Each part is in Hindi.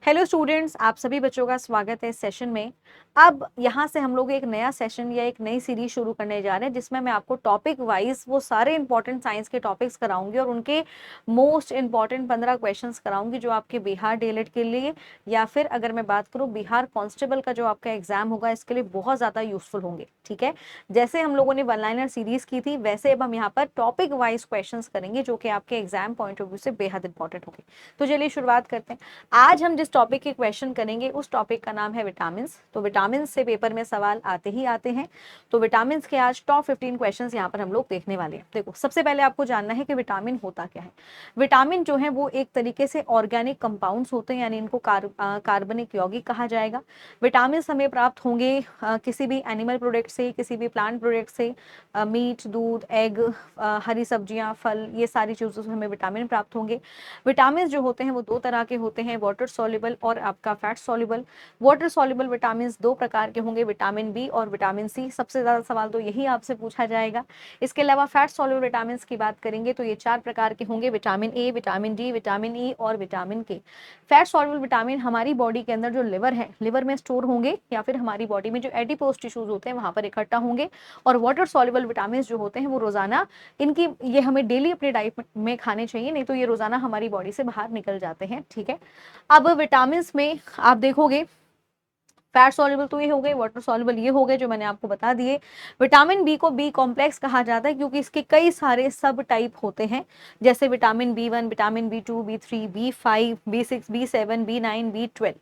हेलो स्टूडेंट्स, आप सभी बच्चों का स्वागत है इस सेशन में। अब यहाँ से हम लोग एक नया सेशन या एक नई सीरीज शुरू करने जा रहे हैं जिसमें मैं आपको टॉपिक वाइज वो सारे इंपॉर्टेंट साइंस के टॉपिक्स कराऊंगी और उनके मोस्ट इंपॉर्टेंट 15 क्वेश्चंस कराऊंगी जो आपके बिहार डीएलएड के लिए या फिर अगर मैं बात करूँ बिहार कांस्टेबल का जो आपका एग्जाम होगा इसके लिए बहुत ज़्यादा यूजफुल होंगे। ठीक है, जैसे हम लोगों ने वन लाइनर सीरीज की थी वैसे अब हम यहाँ पर टॉपिक वाइज क्वेश्चन करेंगे जो कि आपके एग्जाम पॉइंट ऑफ व्यू से बेहद इंपॉर्टेंट होंगे। तो चलिए शुरुआत करते हैं। आज हम जिस टॉपिक के क्वेश्चन करेंगे उस टॉपिक का नाम है विटामिन। तो विटामिन से पेपर में सवाल आते ही आते हैं। तो विटामिन के आज टॉप 15 क्वेश्चंस यहाँ पर हम लोग देखने वाले हैं। देखो, सबसे पहले आपको जानना है कि विटामिन होता क्या है। विटामिन जो है वो एक तरीके से ऑर्गेनिक कंपाउंड्स होते हैं, यानी इनको कार्बनिक यौगिक कहा जाएगा। विटामिन हमें प्राप्त होंगे किसी भी एनिमल प्रोडक्ट से, किसी भी प्लांट प्रोडक्ट से, मीट, दूध, एग, हरी सब्जियां, फल, ये सारी चीज़ों से हमें विटामिन प्राप्त होंगे। विटामिन जो होते हैं वो दो तरह के होते हैं, वाटर सॉल्युबल और आपका fat soluble. Water soluble vitamin दो प्रकार के होंगे, विटामिन बी और विटामिन सी। सबसे ज़्यादा सवाल तो यही आपसे पूछा जाएगा। इसके अलावा फैट सॉल्युबल विटामिन की बात करेंगे तो ये 4 प्रकार के होंगे, vitamin A, vitamin D, vitamin E और विटामिन के। फैट सॉल्युबल विटामिन हमारी बॉडी के अंदर जो लिवर है, लिवर में स्टोर होंगे या फिर हमारी बॉडी में जो एडिपोज टिश्यूज होते हैं वहां पर इकट्ठा होंगे। और वाटर सॉल्युबल विटामिन जो होते हैं वो रोजाना इनकी ये हमें डेली अपनी डाइट में खाने चाहिए, नहीं तो ये रोजाना हमारी बॉडी से बाहर निकल जाते हैं। ठीक है, अब विटामिन में आप देखोगे फैट सॉल्युबल तो ये हो गए, वाटर सॉल्युबल ये हो गए जो मैंने आपको बता दिए। विटामिन बी को बी कॉम्प्लेक्स कहा जाता है क्योंकि इसके कई सारे सब टाइप होते हैं, जैसे vitamin B 1, vitamin B 2, B 3, B 5, B 6, B 7, B 9, B 12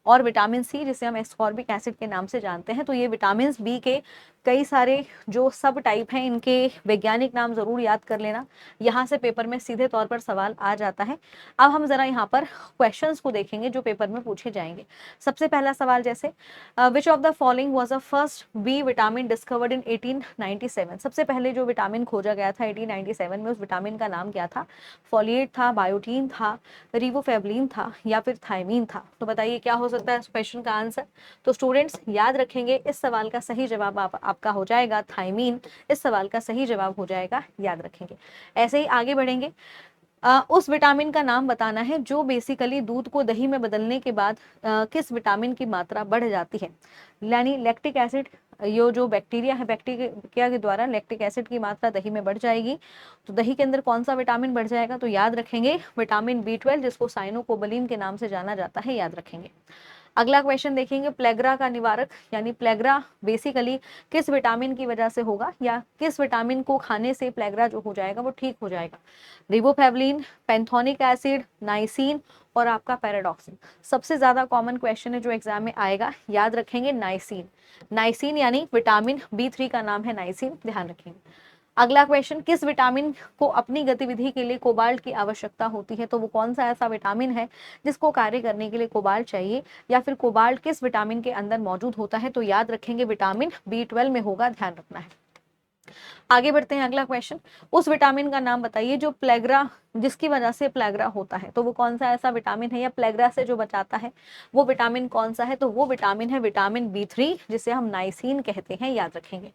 और विटामिन सी जिसे हम एस्कॉर्बिक एसिड के नाम से जानते हैं। तो ये विटामिन बी के कई सारे जो सब टाइप हैं, इनके वैज्ञानिक नाम जरूर याद कर लेना, यहाँ से पेपर में सीधे तौर पर सवाल आ जाता है। अब हम जरा यहाँ पर क्वेश्चंस को देखेंगे जो पेपर में पूछे जाएंगे। सबसे पहला सवाल जैसे which of the following was the first B vitamin discovered in 1897। सबसे पहले जो विटामिन खोजा गया था 1897 में, उस विटामिन का नाम क्या था? फॉलिएट था, बायोटीन था, रिबोफ्लेविन था या फिर थायमीन था? तो बताइए क्या हो सकता है इस क्वेश्चन का आंसर। तो स्टूडेंट्स याद रखेंगे, इस सवाल का सही जवाब आपका हो जाएगा थायमीन। इस सवाल का सही जवाब हो जाएगा, याद रखेंगे। ऐसे ही आगे बढ़ेंगे। उस विटामिन का नाम बताना है जो बेसिकली दूध को दही में बदलने के बाद किस विटामिन की मात्रा बढ़ जाती है, यानी लैक्टिक एसिड। ये जो बैक्टीरिया है, बैक्टीरिया के द्वारा लैक्टिक एसिड की मात्रा दही में बढ़ जाएगी। तो दही के अंदर कौन सा विटामिन बढ़ जाएगा? तो याद रखेंगे विटामिन बी 12 जिसको साइनोकोबलीन के नाम से जाना जाता है, याद रखेंगे। अगला क्वेश्चन देखेंगे, प्लेग्रा का निवारक यानी प्लेग्रा बेसिकली किस विटामिन की वजह से होगा या किस विटामिन को खाने से प्लेग्रा जो हो जाएगा वो ठीक हो जाएगा? रिबोफ्लेविन, पैंथोनिक एसिड, नाइसिन और आपका पैराडॉक्सिन। सबसे ज्यादा कॉमन क्वेश्चन है जो एग्जाम में आएगा, याद रखेंगे नाइसिन। नाइसिन यानी विटामिन बी 3 का नाम है नाइसिन, ध्यान रखेंगे। अगला क्वेश्चन, किस विटामिन को अपनी गतिविधि के लिए कोबाल्ट की आवश्यकता होती है? तो वो कौन सा ऐसा विटामिन है जिसको कार्य करने के लिए कोबाल्ट चाहिए, या फिर कोबाल्ट किस विटामिन के अंदर मौजूद होता है? तो याद रखेंगे विटामिन बी 12 में होगा, ध्यान रखना है। आगे बढ़ते हैं, अगला क्वेश्चन, उस विटामिन का नाम बताइए जो प्लेग्रा, जिसकी वजह से प्लेग्रा होता है। तो वो कौन सा ऐसा विटामिन है या प्लेग्रा से जो बचाता है वो विटामिन कौन सा है? तो वो विटामिन है विटामिन बी 3 जिसे हम नाइसिन कहते हैं, याद रखेंगे।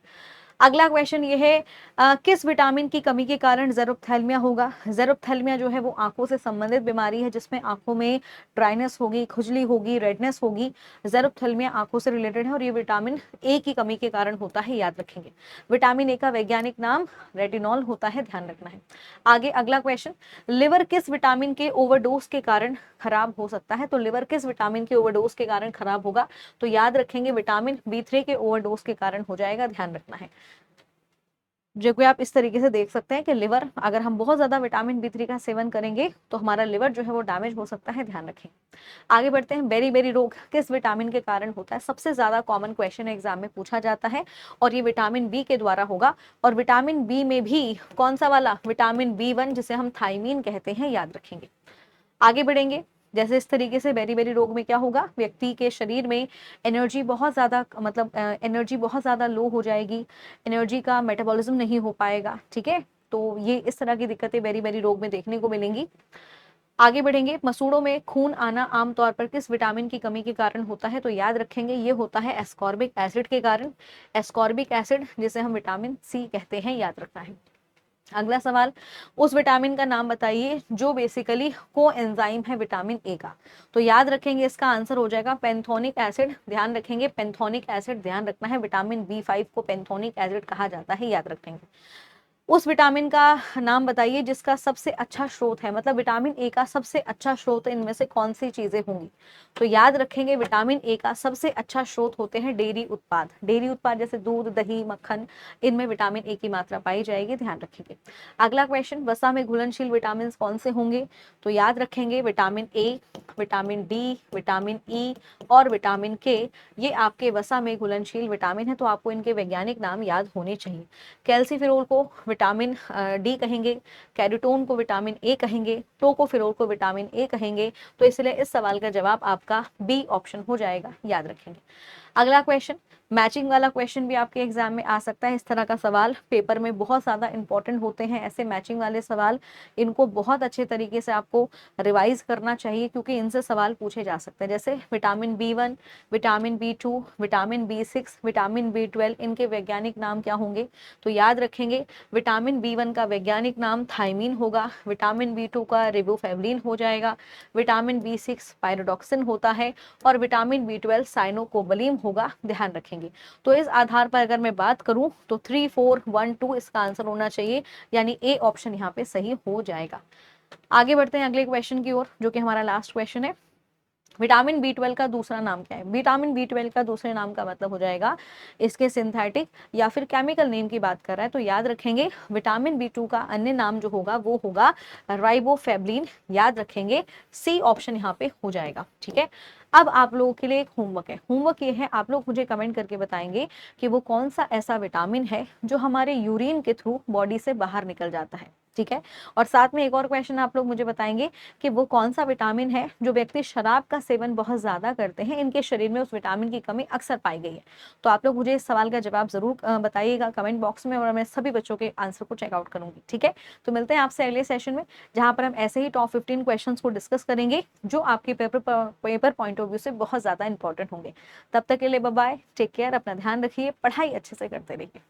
अगला क्वेश्चन ये है, किस विटामिन की कमी के कारण ज़ेरोप्थेल्मिया होगा? ज़ेरोप्थेल्मिया जो है वो आंखों से संबंधित बीमारी है जिसमें आंखों में ड्राइनेस होगी, खुजली होगी, रेडनेस होगी। ज़ेरोप्थेल्मिया आंखों से रिलेटेड है और ये विटामिन ए की कमी के कारण होता है, याद रखेंगे। विटामिन ए का वैज्ञानिक नाम रेटिनॉल होता है, ध्यान रखना है। आगे अगला क्वेश्चन, लिवर किस विटामिन के ओवरडोज के कारण खराब हो सकता है? तो लिवर किस विटामिन के ओवरडोज के कारण खराब होगा? तो याद रखेंगे विटामिन बी 3 के ओवरडोज के कारण हो जाएगा, ध्यान रखना है। जो कि आप इस तरीके से देख सकते हैं कि लिवर, अगर हम बहुत ज्यादा विटामिन बी 3 का सेवन करेंगे तो हमारा लिवर जो है वो डैमेज हो सकता है, ध्यान रखें। आगे बढ़ते हैं, बेरी बेरी रोग किस विटामिन के कारण होता है? सबसे ज्यादा कॉमन क्वेश्चन एग्जाम में पूछा जाता है और ये विटामिन बी के द्वारा होगा। और विटामिन बी में भी कौन सा वाला? विटामिन बी 1 जिसे हम थायमीन कहते हैं, याद रखेंगे। आगे बढ़ेंगे, जैसे इस तरीके से बेरी बेरी रोग में क्या होगा, व्यक्ति के शरीर में एनर्जी बहुत ज़्यादा, मतलब एनर्जी बहुत ज़्यादा लो हो जाएगी, एनर्जी का मेटाबॉलिज्म नहीं हो पाएगा। ठीक है, तो ये इस तरह की दिक्कतें बेरी बेरी रोग में देखने को मिलेंगी। आगे बढ़ेंगे, मसूड़ों में खून आना आमतौर पर किस विटामिन की कमी के कारण होता है? तो याद रखेंगे ये होता है एस्कॉर्बिक एसिड के कारण। एस्कॉर्बिक एसिड जिसे हम विटामिन सी कहते हैं, याद रखना है। अगला सवाल, उस विटामिन का नाम बताइए जो बेसिकली कोएंजाइम है विटामिन ए का। तो याद रखेंगे इसका आंसर हो जाएगा पेंथोनिक एसिड। ध्यान रखेंगे पेंथोनिक एसिड, ध्यान रखना है, विटामिन बी5 को पेंथोनिक एसिड कहा जाता है, याद रखेंगे। उस विटामिन का नाम बताइए जिसका सबसे अच्छा स्रोत है, मतलब विटामिन ए का सबसे अच्छा स्रोत इनमें से कौन सी चीजें होंगी। तो याद रखेंगे विटामिन ए का सबसे अच्छा स्रोत होते हैं डेयरी उत्पाद। डेयरी उत्पाद जैसे दूध, दही, मक्खन, इनमें विटामिन ए की मात्रा पाई जाएगी, ध्यान रखेंगे। अगला क्वेश्चन, वसा में घुलनशील विटामिन कौन से होंगे। तो याद रखेंगे vitamin A, vitamin D, vitamin E और विटामिन के, ये आपके वसा में घुलनशील विटामिन है। तो आपको इनके वैज्ञानिक नाम याद होने चाहिए। कैल्सीफेरोल को विटामिन डी कहेंगे, कैरोटोन को विटामिन ए कहेंगे, टोकोफेरोल को विटामिन ए कहेंगे। तो इसलिए इस सवाल का जवाब आपका बी ऑप्शन हो जाएगा, याद रखेंगे। अगला क्वेश्चन, मैचिंग वाला क्वेश्चन भी आपके एग्जाम में आ सकता है। इस तरह का सवाल पेपर में बहुत ज़्यादा इंपॉर्टेंट होते हैं, ऐसे मैचिंग वाले सवाल। इनको बहुत अच्छे तरीके से आपको रिवाइज करना चाहिए क्योंकि इनसे सवाल पूछे जा सकते हैं। जैसे vitamin B1, vitamin बी2, vitamin B6, vitamin B12, इनके वैज्ञानिक नाम क्या होंगे। तो याद रखेंगे विटामिन बी1 का वैज्ञानिक नाम थायमीन होगा, विटामिन बी2 का रिबोफ्लेविन हो जाएगा, विटामिन बी6 पायरोडॉक्सिन होता है और विटामिन बी12 साइनोकोबैलिन होगा, ध्यान रखेंगे। तो इस आधार पर अगर मैं बात करूं तो 3, 4, 1, 2 इसका आंसर होना चाहिए, यानी ए ऑप्शन यहाँ पे सही हो जाएगा। आगे बढ़ते हैं अगले क्वेश्चन की ओर, जो कि हमारा लास्ट क्वेश्चन है। विटामिन बी12 का दूसरा नाम क्या है। विटामिन बी12 का दूसरे नाम का मतलब हो जाएगा इसके सिंथेटिक या फिर केमिकल नेम की बात कर रहा है। तो याद रखेंगे विटामिन बी2 का अन्य नाम जो होगा वो होगा राइबोफ्लेविन, याद रखेंगे, सी ऑप्शन यहाँ पे हो जाएगा, ठीक है। अब आप लोगों के लिए एक होमवर्क है। होमवर्क ये है, आप लोग मुझे कमेंट करके बताएंगे कि वो कौन सा ऐसा विटामिन है जो हमारे यूरिन के थ्रू बॉडी से बाहर निकल जाता है, ठीक है। और साथ में एक और क्वेश्चन आप लोग मुझे बताएंगे कि वो कौन सा विटामिन है जो व्यक्ति शराब का सेवन बहुत ज्यादा करते हैं, इनके शरीर में उस विटामिन की कमी अक्सर पाई गई है। तो आप लोग मुझे इस सवाल का जवाब जरूर बताइएगा कमेंट बॉक्स में और मैं सभी बच्चों के आंसर को चेकआउट करूंगी, ठीक है। तो मिलते हैं आपसे अगले सेशन में, जहां पर हम ऐसे ही टॉप 15 क्वेश्चन को डिस्कस करेंगे जो आपके पेपर पॉइंट ऑफ व्यू से बहुत ज्यादा इंपॉर्टेंट होंगे। तब तक के लिए बाय बाय, टेक केयर, अपना ध्यान रखिए, पढ़ाई अच्छे से करते रहिए।